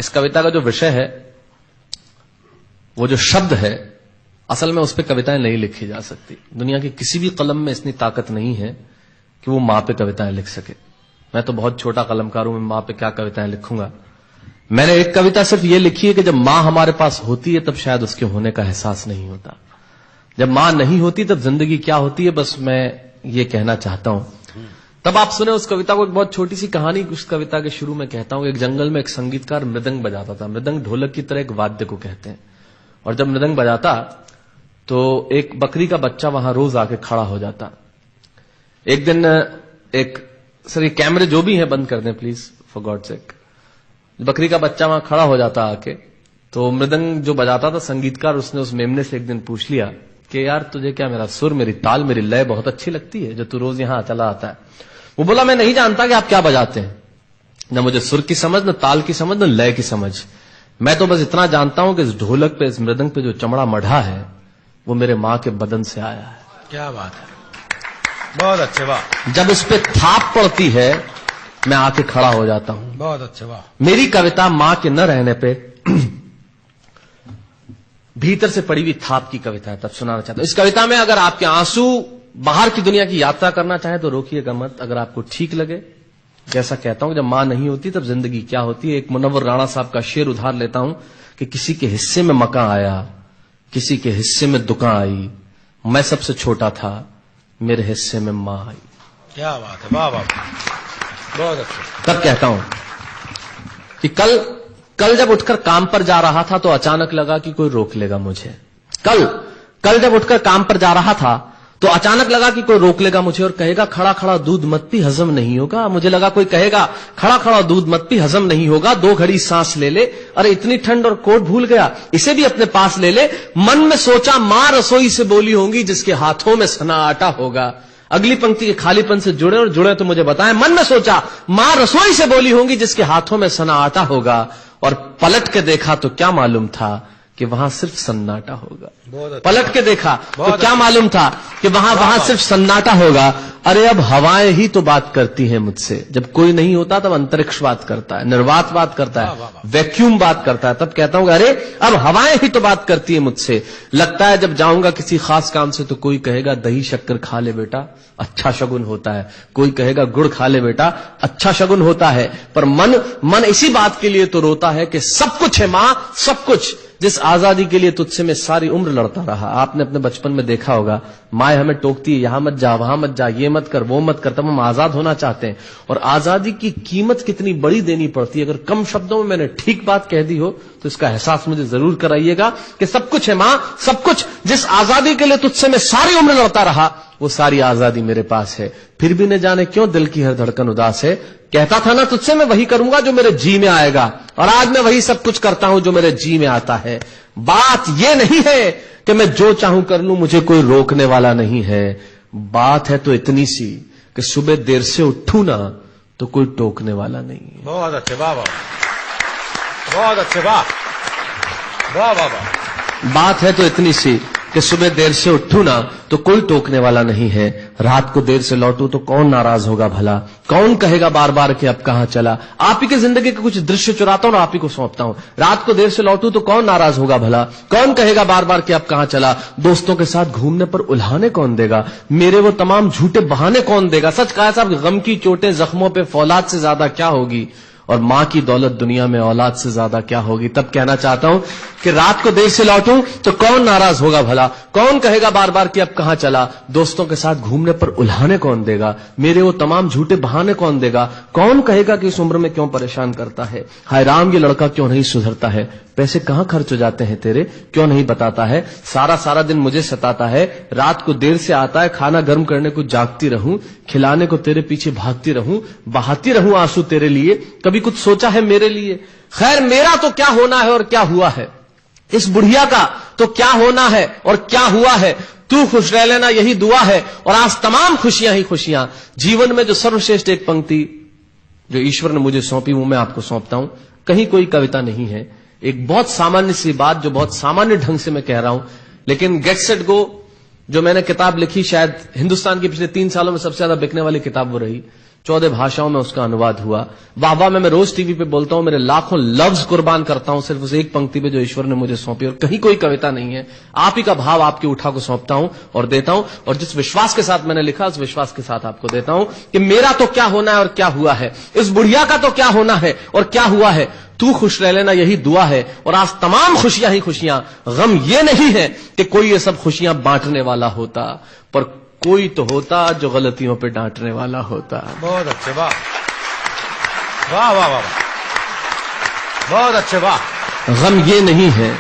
इस कविता का जो विषय है, वो जो शब्द है, असल में उस पर कविताएं नहीं लिखी जा सकती। दुनिया की किसी भी कलम में इतनी ताकत नहीं है कि वो मां पे कविताएं लिख सके। मैं तो बहुत छोटा कलमकार हूं, मैं मां पे क्या कविताएं लिखूंगा। मैंने एक कविता सिर्फ ये लिखी है कि जब मां हमारे पास होती है तब शायद उसके होने का एहसास नहीं होता। जब मां नहीं होती तब जिंदगी क्या होती है, बस मैं ये कहना चाहता हूं। तब आप सुने उस कविता को। एक बहुत छोटी सी कहानी उस कविता के शुरू में कहता हूं। एक जंगल में एक संगीतकार मृदंग बजाता था। मृदंग ढोलक की तरह एक वाद्य को कहते हैं। और जब मृदंग बजाता तो एक बकरी का बच्चा वहां रोज आके खड़ा हो जाता। एक दिन सर ये कैमरे जो भी हैं बंद कर दें प्लीज, फॉर गॉड सेक। बकरी का बच्चा वहां खड़ा हो जाता आके, तो मृदंग जो बजाता था संगीतकार, उसने उस मेमने से एक दिन पूछ लिया कि यार तुझे क्या मेरा सुर, मेरी ताल, मेरी लय बहुत अच्छी लगती है जो तू रोज यहां चला आता है। वो बोला मैं नहीं जानता कि आप क्या बजाते हैं, न मुझे सुर की समझ, न ताल की समझ, न लय की समझ। मैं तो बस इतना जानता हूं कि इस ढोलक पे, इस मृदंग पे जो चमड़ा मढ़ा है वो मेरे मां के बदन से आया है। क्या बात है, बहुत अच्छे, वाह। जब उस पे थाप पड़ती है मैं आके खड़ा हो जाता हूं। बहुत अच्छे, वाह। मेरी कविता मां के न रहने पे भीतर से पड़ी हुई थाप की कविता है। तब सुनाना चाहता हूं। इस कविता में अगर आपके आंसू बाहर की दुनिया की यात्रा करना चाहे तो रोकिएगा मत। अगर आपको ठीक लगे, जैसा कहता हूं जब मां नहीं होती तब जिंदगी क्या होती है। एक मुनव्वर राणा साहब का शेर उधार लेता हूं कि किसी के हिस्से में मकान आया, किसी के हिस्से में दुकान आई, मैं सबसे छोटा था, मेरे हिस्से में मां आई। क्या बात है, वाह वाह, बहुत अच्छा। तब कहता हूं कि कल जब उठकर काम पर जा रहा था तो अचानक लगा कि कोई रोक लेगा मुझे। कल जब उठकर काम पर जा रहा था तो अचानक लगा कि कोई रोक लेगा मुझे और कहेगा खड़ा खड़ा दूध मत पी, हजम नहीं होगा। मुझे लगा कोई कहेगा खड़ा खड़ा दूध मत पी, हजम नहीं होगा। 2 घड़ी सांस ले ले, अरे इतनी ठंड और कोट भूल गया, इसे भी अपने पास ले ले। मन में सोचा मां रसोई से बोली होंगी जिसके हाथों में सना आटा होगा। अगली पंक्ति के खालीपन से जुड़े और जुड़े तो मुझे बताएं। मन में सोचा मां रसोई से बोली होंगी जिसके हाथों में सना आटा होगा, और पलट के देखा तो क्या मालूम था कि वहां सिर्फ सन्नाटा होगा। पलट के देखा तो क्या मालूम था कि वहां सिर्फ सन्नाटा होगा। अरे अब हवाएं ही तो बात करती हैं मुझसे। जब कोई नहीं होता तब अंतरिक्ष बात करता है, निर्वात बात करता है, वैक्यूम बात करता है। तब कहता हूं अरे अब हवाएं ही तो बात करती है मुझसे। लगता है जब जाऊंगा किसी खास काम से तो कोई कहेगा दही शक्कर खा ले बेटा, अच्छा शगुन होता है। कोई कहेगा गुड़ खा ले बेटा, अच्छा शगुन होता है। पर मन इसी बात के लिए तो रोता है कि सब कुछ है मां, सब कुछ, जिस आजादी के लिए तुझसे मैं सारी उम्र लड़ता रहा। आपने अपने बचपन में देखा होगा, माए हमें टोकती है, यहां मत जा, वहां मत जा, ये मत कर, वो मत कर। तब हम आजाद होना चाहते हैं। और आजादी की कीमत कितनी बड़ी देनी पड़ती है। अगर कम शब्दों में मैंने ठीक बात कह दी हो तो इसका एहसास मुझे जरूर कराइएगा कि सब कुछ है मां, सब कुछ, जिस आजादी के लिए तुझसे मैं सारी उम्र लड़ता रहा वो सारी आजादी मेरे पास है। फिर भी न जाने क्यों दिल की हर धड़कन उदास है। कहता था ना तुझसे मैं वही करूंगा जो मेरे जी में आएगा, और आज मैं वही सब कुछ करता हूं जो मेरे जी में आता है। बात यह नहीं है कि मैं जो चाहूं कर लूं, मुझे कोई रोकने वाला नहीं है। बात है तो इतनी सी कि सुबह देर से उठूं ना तो कोई टोकने वाला नहीं है। बहुत अच्छे, वाह वाह, बहुत अच्छे, वाह वाह वाह वाह। बात है तो इतनी सी कि सुबह देर से उठूं ना तो कोई टोकने वाला नहीं है। रात को देर से लौटूं तो कौन नाराज होगा भला, कौन कहेगा बार बार कि अब कहां चला। आप ही के जिंदगी के कुछ दृश्य चुराता हूं और आप ही को सौंपता हूं। रात को देर से लौटूं तो कौन नाराज होगा भला, कौन कहेगा बार बार कि अब कहां चला। दोस्तों के साथ घूमने पर उल्हाने कौन देगा, मेरे वो तमाम झूठे बहाने कौन देगा। सच कहा साहब, गम की चोटें जख्मों पे फौलाद से ज्यादा क्या होगी, और मां की दौलत दुनिया में औलाद से ज्यादा क्या होगी। तब कहना चाहता हूं कि रात को देर से लौटूं तो कौन नाराज होगा भला, कौन कहेगा बार बार कि अब कहां चला। दोस्तों के साथ घूमने पर उल्हाने कौन देगा, मेरे वो तमाम झूठे बहाने कौन देगा। कौन कहेगा कि इस उम्र में क्यों परेशान करता है। हाय राम, ये लड़का क्यों नहीं सुधरता है। पैसे कहां खर्च हो जाते हैं तेरे, क्यों नहीं बताता है। सारा दिन मुझे सताता है, रात को देर से आता है, खाना गर्म करने को जागती रहूं, खिलाने को तेरे पीछे भागती रहूं, बहाती रहूं आंसू तेरे लिए। कभी कुछ सोचा है मेरे लिए। खैर मेरा तो क्या होना है और क्या हुआ है, इस बुढ़िया का तो क्या होना है और क्या हुआ है। तू खुश रह लेना यही दुआ है, और आज तमाम खुशियां ही खुशियां। जीवन में जो सर्वश्रेष्ठ एक पंक्ति जो ईश्वर ने मुझे सौंपी वो मैं आपको सौंपता हूं। कहीं कोई कविता नहीं है, एक बहुत सामान्य सी बात जो बहुत सामान्य ढंग से मैं कह रहा हूं। लेकिन गेट सेट गो जो मैंने किताब लिखी, शायद हिंदुस्तान की पिछले 3 सालों में सबसे ज्यादा बिकने वाली किताब वो रही, 14 भाषाओं में उसका अनुवाद हुआ। वाह वाह में मैं रोज टीवी पे बोलता हूं, मेरे लाखों लफ्ज कुर्बान करता हूं सिर्फ उस एक पंक्ति पे जो ईश्वर ने मुझे सौंपी, और कहीं कोई कविता नहीं है, आप ही का भाव आपकी उठा को सौंपता हूं और देता हूं, और जिस विश्वास के साथ मैंने लिखा उस विश्वास के साथ आपको देता हूं कि मेरा तो क्या होना है और क्या हुआ है, इस बुढ़िया का तो क्या होना है और क्या हुआ है, तू खुश रह लेना यही दुआ है। और आज तमाम खुशियां ही खुशियां, गम ये नहीं है कि कोई ये सब खुशियां बांटने वाला होता, पर कोई तो होता जो गलतियों पे डांटने वाला होता। बहुत अच्छे, वाह वाह वाह वाह, बहुत अच्छे, वाह। गम ये नहीं है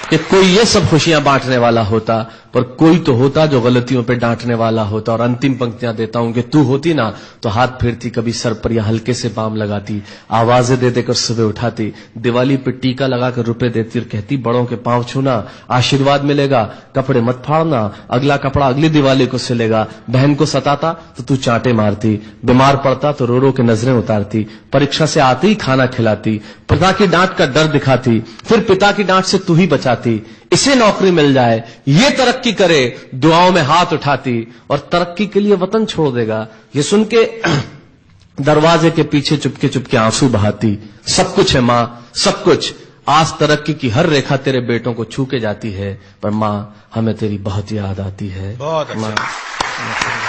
कि कोई ये सब खुशियां बांटने वाला होता, पर कोई तो होता जो गलतियों पे डांटने वाला होता। और अंतिम पंक्तियां देता हूं कि तू होती ना तो हाथ फेरती कभी सर पर या हल्के से बाम लगाती, आवाजें दे देकर सुबह उठाती, दिवाली पे टीका लगाकर रुपए देती और कहती बड़ों के पांव छूना आशीर्वाद मिलेगा, कपड़े मत फाड़ना अगला कपड़ा अगली दिवाली को सिलेगा, बहन को सताता तो तू चांटे मारती, बीमार पड़ता तो रो रो के नजरें उतारती, परीक्षा से आते ही खाना खिलाती, पिता की डांट का डर दिखाती, फिर पिता की डांट से तू ही बचाती, इसे नौकरी मिल जाए ये तरक्की करे दुआओं में हाथ उठाती, और तरक्की के लिए वतन छोड़ देगा ये सुन के दरवाजे के पीछे चुपके चुपके आंसू बहाती। सब कुछ है मां, सब कुछ, आज तरक्की की हर रेखा तेरे बेटों को छू के जाती है, पर मां हमें तेरी बहुत याद आती है। बहुत अच्छा।